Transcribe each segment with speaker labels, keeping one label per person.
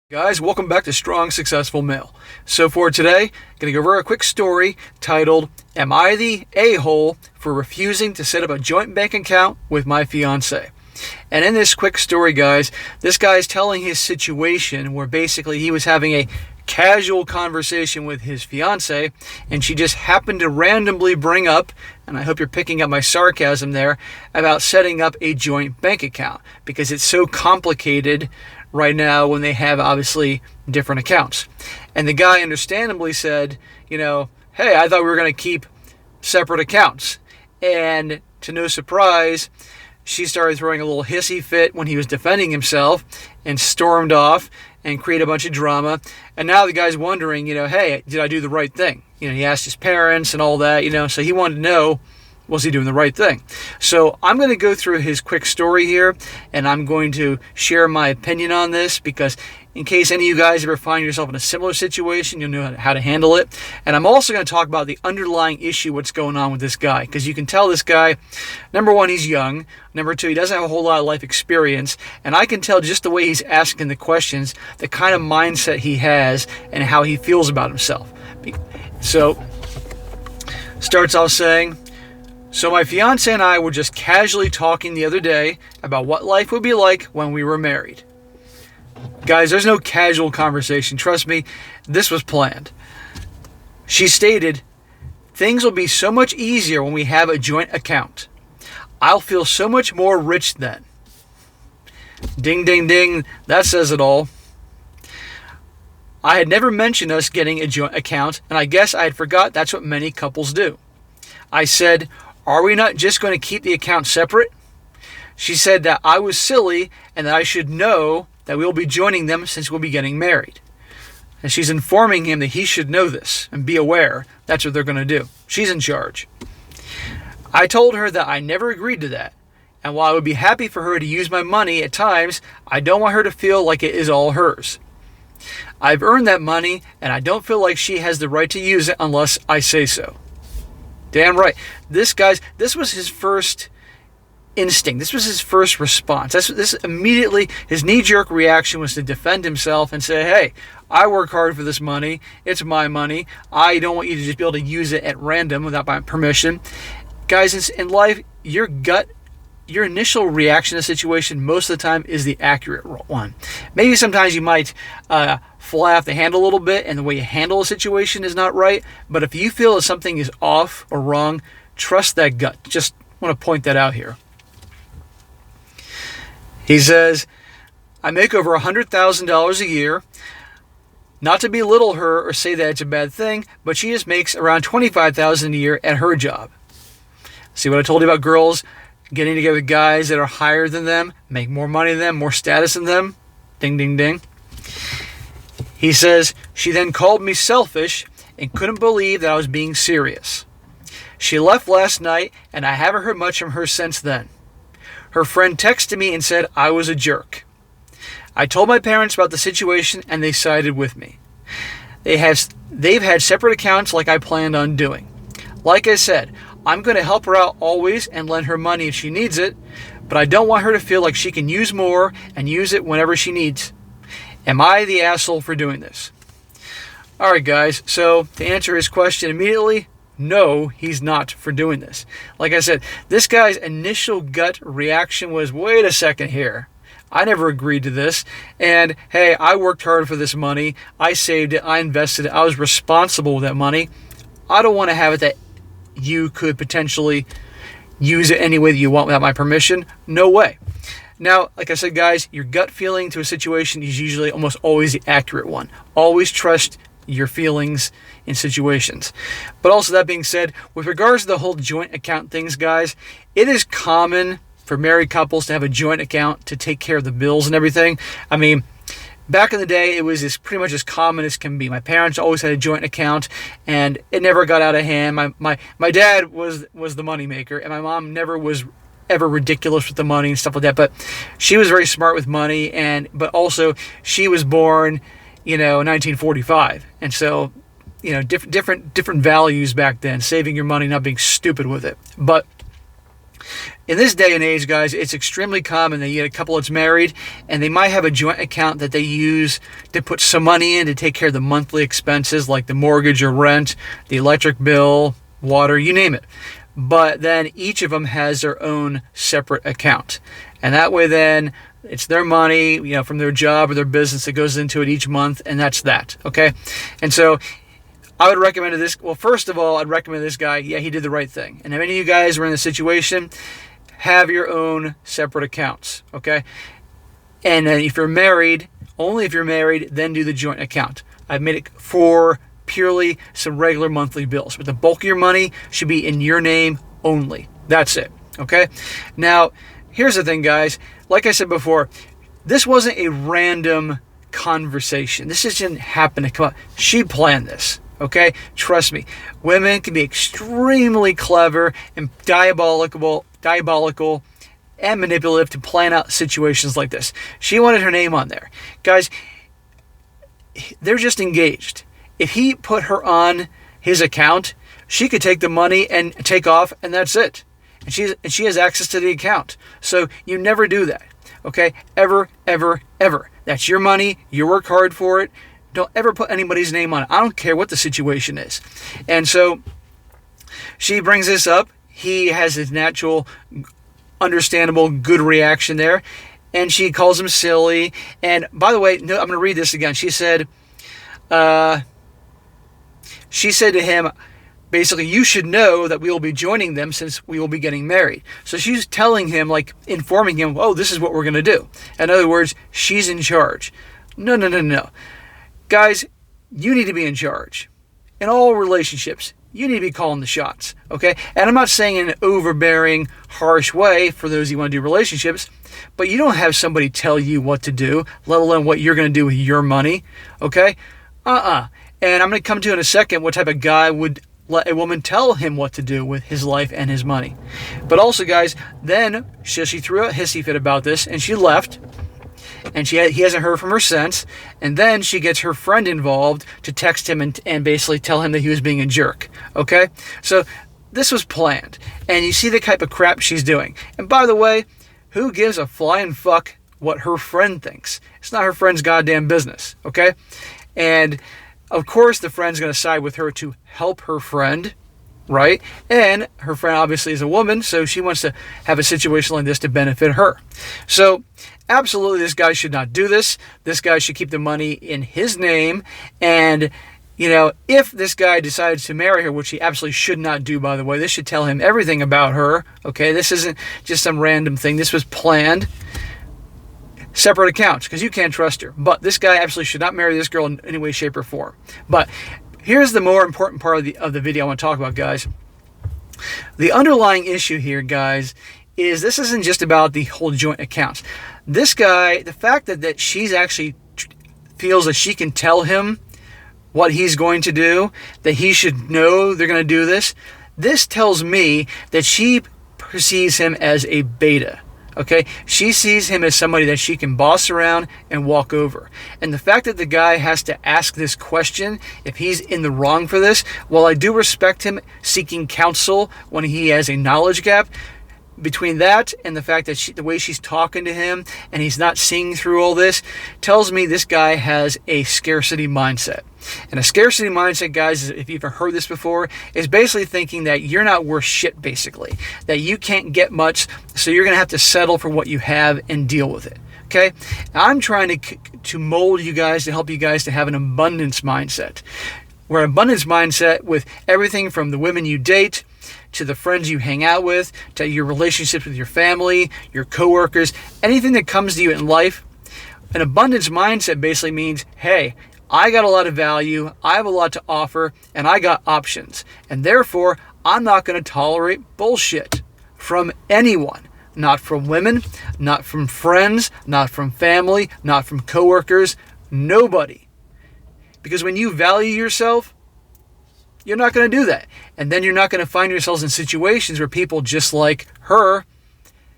Speaker 1: Guys, welcome back to Strong Successful Male. So for today, I'm going to go over a quick story titled, Am I the A-hole for refusing to set up a joint bank account with my fiance? And in this quick story, guys, this guy is telling his situation where basically he was having a casual conversation with his fiance, and she just happened to randomly bring up, and I hope you're picking up my sarcasm there, about setting up a joint bank account because it's so complicated right now when they have obviously different accounts. And the guy understandably said, hey, I thought we were going to keep separate accounts. And to no surprise, she started throwing a little hissy fit when he was defending himself and stormed off and created a bunch of drama. And now the guy's wondering, hey, did I do the right thing? He asked his parents and all that, so he wanted to know, was he doing the right thing? So I'm going to go through his quick story here, and I'm going to share my opinion on this because in case any of you guys ever find yourself in a similar situation, you'll know how to handle it. And I'm also going to talk about the underlying issue, what's going on with this guy, because you can tell this guy, number one, he's young. Number two, he doesn't have a whole lot of life experience. And I can tell just the way he's asking the questions, the kind of mindset he has and how he feels about himself. So, starts off saying, so my fiance and I were just casually talking the other day about what life would be like when we were married. Guys, there's no casual conversation. Trust me, this was planned. She stated, things will be so much easier when we have a joint account. I'll feel so much more rich then. Ding, ding, ding. That says it all. I had never mentioned us getting a joint account, and I guess I had forgot that's what many couples do. I said, are we not just going to keep the account separate? She said that I was silly and that I should know that we'll be joining them since we'll be getting married. And she's informing him that he should know this and be aware that's what they're going to do. She's in charge. I told her that I never agreed to that. And while I would be happy for her to use my money at times, I don't want her to feel like it is all hers. I've earned that money and I don't feel like she has the right to use it unless I say so. Damn right. This was his first instinct. This was his first response. This immediately, his knee-jerk reaction was to defend himself and say, hey, I work hard for this money. It's my money. I don't want you to just be able to use it at random without my permission. Guys, in life, your initial reaction to a situation most of the time is the accurate one. Maybe sometimes you might fly off the handle a little bit and the way you handle a situation is not right. But if you feel that something is off or wrong, trust that gut. Just want to point that out here. He says, I make over $100,000 a year. Not to belittle her or say that it's a bad thing, but she just makes around $25,000 a year at her job. See what I told you about girls getting together with guys that are higher than them, make more money than them, more status than them? Ding, ding, ding. He says, she then called me selfish and couldn't believe that I was being serious. She left last night and I haven't heard much from her since then. Her friend texted me and said I was a jerk. I told my parents about the situation and they sided with me. They've had separate accounts like I planned on doing. Like I said, I'm going to help her out always and lend her money if she needs it, but I don't want her to feel like she can use more and use it whenever she needs. Am I the asshole for doing this? All right, guys, so to answer his question immediately, no, he's not for doing this. Like I said, this guy's initial gut reaction was, wait a second here. I never agreed to this. And hey, I worked hard for this money. I saved it. I invested it. I was responsible with that money. I don't want to have it that you could potentially use it any way that you want without my permission. No way. Now, like I said, guys, your gut feeling to a situation is usually almost always the accurate one. Always trust your feelings in situations. But also, that being said, with regards to the whole joint account things, guys, it is common for married couples to have a joint account to take care of the bills and everything. I mean, back in the day, it was pretty much as common as can be. My parents always had a joint account, and it never got out of hand. My dad was the moneymaker, and my mom never was ever ridiculous with the money and stuff like that. But she was very smart with money, but also she was born, in 1945, and so different values back then. Saving your money, not being stupid with it. But In this day and age, guys, it's extremely common that you get a couple that's married and they might have a joint account that they use to put some money in to take care of the monthly expenses like the mortgage or rent, the electric bill, water, you name it. But then each of them has their own separate account. And that way then it's their money, from their job or their business that goes into it each month, and that's that, okay? And so I would recommend this. Well, first of all, I'd recommend this guy. Yeah, he did the right thing. And if any of you guys were in the situation, have your own separate accounts, okay? And if you're married, only if you're married, then do the joint account. I've made it for purely some regular monthly bills, but the bulk of your money should be in your name only. That's it, okay? Now, here's the thing, guys. Like I said before, this wasn't a random conversation. This didn't happen to come up. She planned this, okay? Trust me. Women can be extremely clever and diabolical and manipulative to plan out situations like this. She wanted her name on there. Guys, they're just engaged. If he put her on his account, she could take the money and take off, and that's it. And she has access to the account. So you never do that, okay? Ever, ever, ever. That's your money. You work hard for it. Don't ever put anybody's name on it. I don't care what the situation is. And so she brings this up. He has his natural, understandable, good reaction there. And she calls him silly. And by the way, no, I'm going to read this again. She said to him, basically, you should know that we will be joining them since we will be getting married. So she's telling him, informing him, oh, this is what we're going to do. In other words, she's in charge. No. Guys, you need to be in charge. In all relationships, you need to be calling the shots, okay? And I'm not saying in an overbearing, harsh way for those you want to do relationships, but you don't have somebody tell you what to do, let alone what you're going to do with your money, okay? And I'm going to come to in a second what type of guy would let a woman tell him what to do with his life and his money. But also, guys, then she threw a hissy fit about this, and she left, and he hasn't heard from her since, and then she gets her friend involved to text him and basically tell him that he was being a jerk, okay? So this was planned, and you see the type of crap she's doing. And by the way, who gives a flying fuck what her friend thinks? It's not her friend's goddamn business, okay? And of course, the friend's going to side with her to help her friend, right? And her friend obviously is a woman, so she wants to have a situation like this to benefit her. So, absolutely, this guy should not do this. This guy should keep the money in his name. And, if this guy decides to marry her, which he absolutely should not do, by the way, this should tell him everything about her, okay? This isn't just some random thing. This was planned. Separate accounts, because you can't trust her. But this guy absolutely should not marry this girl in any way, shape, or form. But here's the more important part of the video I want to talk about, guys. The underlying issue here, guys, is this isn't just about the whole joint accounts. This guy, the fact that she's actually feels that she can tell him what he's going to do, that he should know they're going to do this, this tells me that she perceives him as a beta. Okay, she sees him as somebody that she can boss around and walk over. And the fact that the guy has to ask this question, if he's in the wrong for this, while I do respect him seeking counsel when he has a knowledge gap, between that and the fact that the way she's talking to him and he's not seeing through all this, tells me this guy has a scarcity mindset. And a scarcity mindset, guys, if you've ever heard this before, is basically thinking that you're not worth shit, basically. That you can't get much, so you're going to have to settle for what you have and deal with it. Okay? I'm trying to mold you guys, to help you guys to have an abundance mindset. Where an abundance mindset with everything from the women you date, to the friends you hang out with, to your relationships with your family, your coworkers, anything that comes to you in life. An abundance mindset basically means, hey, I got a lot of value, I have a lot to offer, and I got options. And therefore, I'm not going to tolerate bullshit from anyone. Not from women, not from friends, not from family, not from coworkers, nobody. Because when you value yourself, you're not going to do that. And then you're not going to find yourselves in situations where people just like her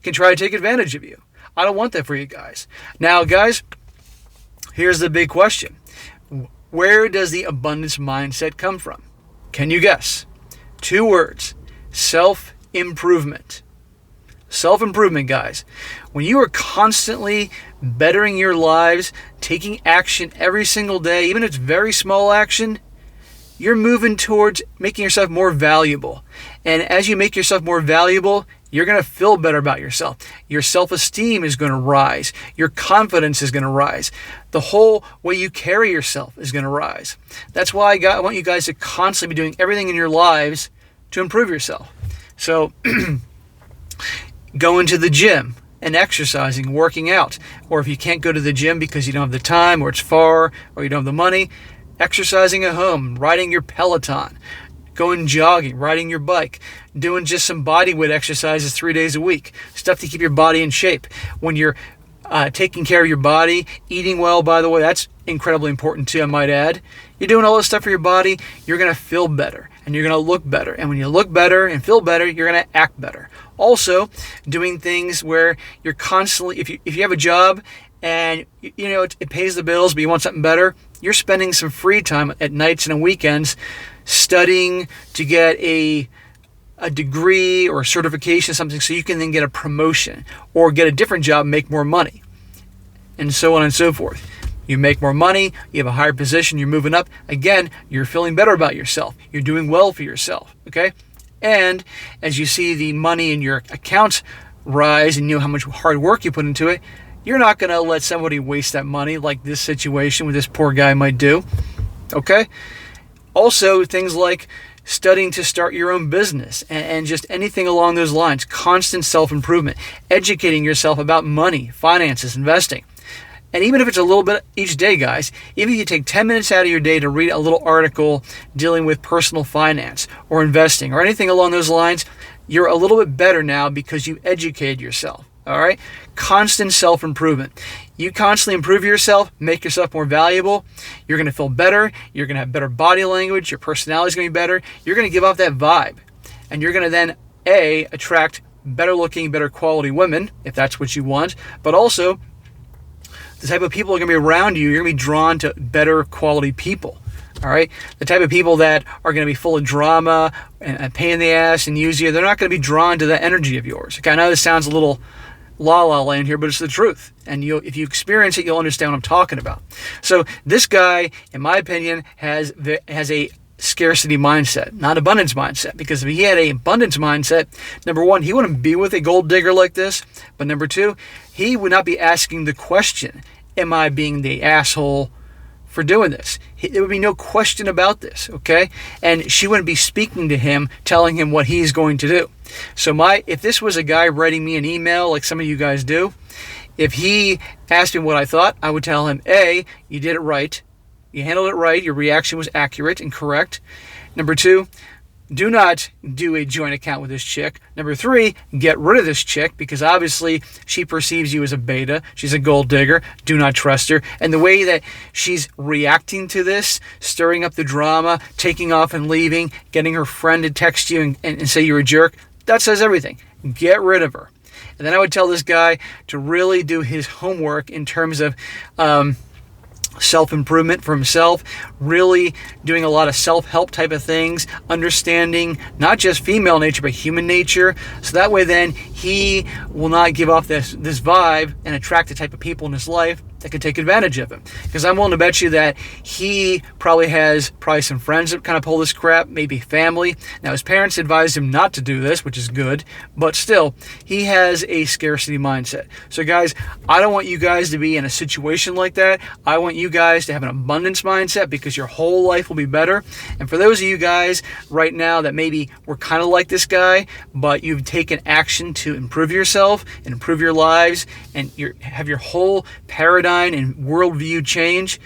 Speaker 1: can try to take advantage of you. I don't want that for you guys. Now, guys, here's the big question. Where does the abundance mindset come from? Can you guess? 2 words. Self-improvement. Self-improvement, guys. When you are constantly bettering your lives, taking action every single day, even if it's very small action, you're moving towards making yourself more valuable. And as you make yourself more valuable, you're going to feel better about yourself. Your self-esteem is going to rise. Your confidence is going to rise. The whole way you carry yourself is going to rise. That's why I want you guys to constantly be doing everything in your lives to improve yourself. So going to the gym and exercising, working out. Or if you can't go to the gym because you don't have the time, or it's far, or you don't have the money, exercising at home, riding your Peloton, going jogging, riding your bike, doing just some body weight exercises 3 days a week, stuff to keep your body in shape. When you're taking care of your body, eating well, by the way, that's incredibly important too, I might add. You're doing all this stuff for your body, you're going to feel better and you're going to look better. And when you look better and feel better, you're going to act better. Also, doing things where you're constantly, if you have a job and you know it pays the bills, but you want something better, you're spending some free time at nights and on weekends studying to get a degree or a certification, something, so you can then get a promotion or get a different job and make more money, and so on and so forth. You make more money, you have a higher position, you're moving up. Again, you're feeling better about yourself. You're doing well for yourself, okay? And as you see the money in your accounts rise and you know how much hard work you put into it, you're not going to let somebody waste that money like this situation with this poor guy might do, okay? Also, things like studying to start your own business and just anything along those lines. Constant self-improvement. Educating yourself about money, finances, investing. And even if it's a little bit each day, guys, even if you take 10 minutes out of your day to read a little article dealing with personal finance or investing or anything along those lines, you're a little bit better now because you educated yourself. All right? Constant self-improvement. You constantly improve yourself, make yourself more valuable. You're going to feel better. You're going to have better body language. Your personality is going to be better. You're going to give off that vibe. And you're going to then, attract better looking, better quality women, if that's what you want. But also, the type of people are going to be around you, you're going to be drawn to better quality people. All right? The type of people that are going to be full of drama and a pain in the ass and use you, they're not going to be drawn to the energy of yours. Okay, I know this sounds a little la-la land here, but it's the truth. And if you experience it, you'll understand what I'm talking about. So this guy, in my opinion, has a scarcity mindset, not abundance mindset. Because if he had an abundance mindset, number one, he wouldn't be with a gold digger like this. But number two, he would not be asking the question, am I being the asshole for doing this? There would be no question about this, okay? And she wouldn't be speaking to him, telling him what he's going to do. So if this was a guy writing me an email like some of you guys do, if he asked me what I thought, I would tell him, A, you did it right. You handled it right. Your reaction was accurate and correct. Number two, do not do a joint account with this chick. Number three, get rid of this chick because obviously she perceives you as a beta. She's a gold digger. Do not trust her. And the way that she's reacting to this, stirring up the drama, taking off and leaving, getting her friend to text you and say you're a jerk, that says everything. Get rid of her. And then I would tell this guy to really do his homework in terms of self-improvement for himself, really doing a lot of self-help type of things, understanding not just female nature, but human nature. So that way then he will not give off this vibe and attract the type of people in his life that can take advantage of him. Because I'm willing to bet you that he probably has some friends that kind of pull this crap, maybe family. Now his parents advised him not to do this, which is good, but still, he has a scarcity mindset. So guys, I don't want you guys to be in a situation like that. I want you guys to have an abundance mindset because your whole life will be better. And for those of you guys right now that maybe were kind of like this guy, but you've taken action to improve yourself and improve your lives and have your whole paradigm and worldview change,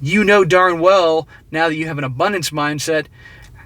Speaker 1: you know darn well now that you have an abundance mindset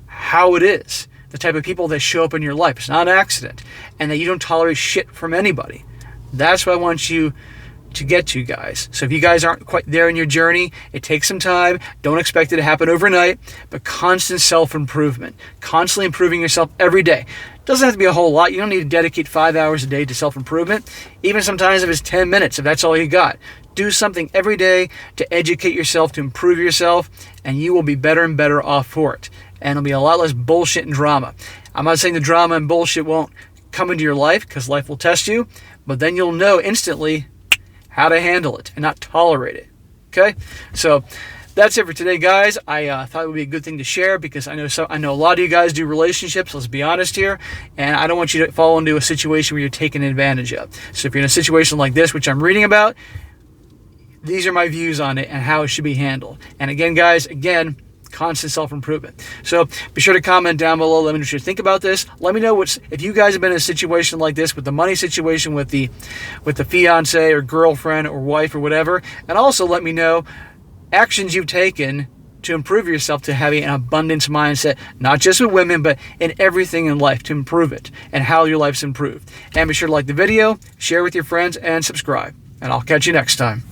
Speaker 1: how it is, the type of people that show up in your life. It's not an accident, and that you don't tolerate shit from anybody. That's what I want you to get to, guys. So if you guys aren't quite there in your journey, it takes some time. Don't expect it to happen overnight, but constant self-improvement, constantly improving yourself every day. Doesn't have to be a whole lot. You don't need to dedicate 5 hours a day to self-improvement. Even sometimes if it's 10 minutes, if that's all you got. Do something every day to educate yourself, to improve yourself, and you will be better and better off for it. And it'll be a lot less bullshit and drama. I'm not saying the drama and bullshit won't come into your life, because life will test you, but then you'll know instantly how to handle it and not tolerate it. Okay? So that's it for today, guys. I thought it would be a good thing to share, because I know a lot of you guys do relationships, let's be honest here, and I don't want you to fall into a situation where you're taken advantage of. So if you're in a situation like this, which I'm reading about, these are my views on it and how it should be handled. And again, guys, constant self-improvement. So be sure to comment down below. Let me know what you think about this. Let me know if you guys have been in a situation like this, with the money situation, with the fiance or girlfriend or wife or whatever. And also let me know actions you've taken to improve yourself to having an abundance mindset, not just with women, but in everything in life, to improve it and how your life's improved. And be sure to like the video, share with your friends, and subscribe. And I'll catch you next time.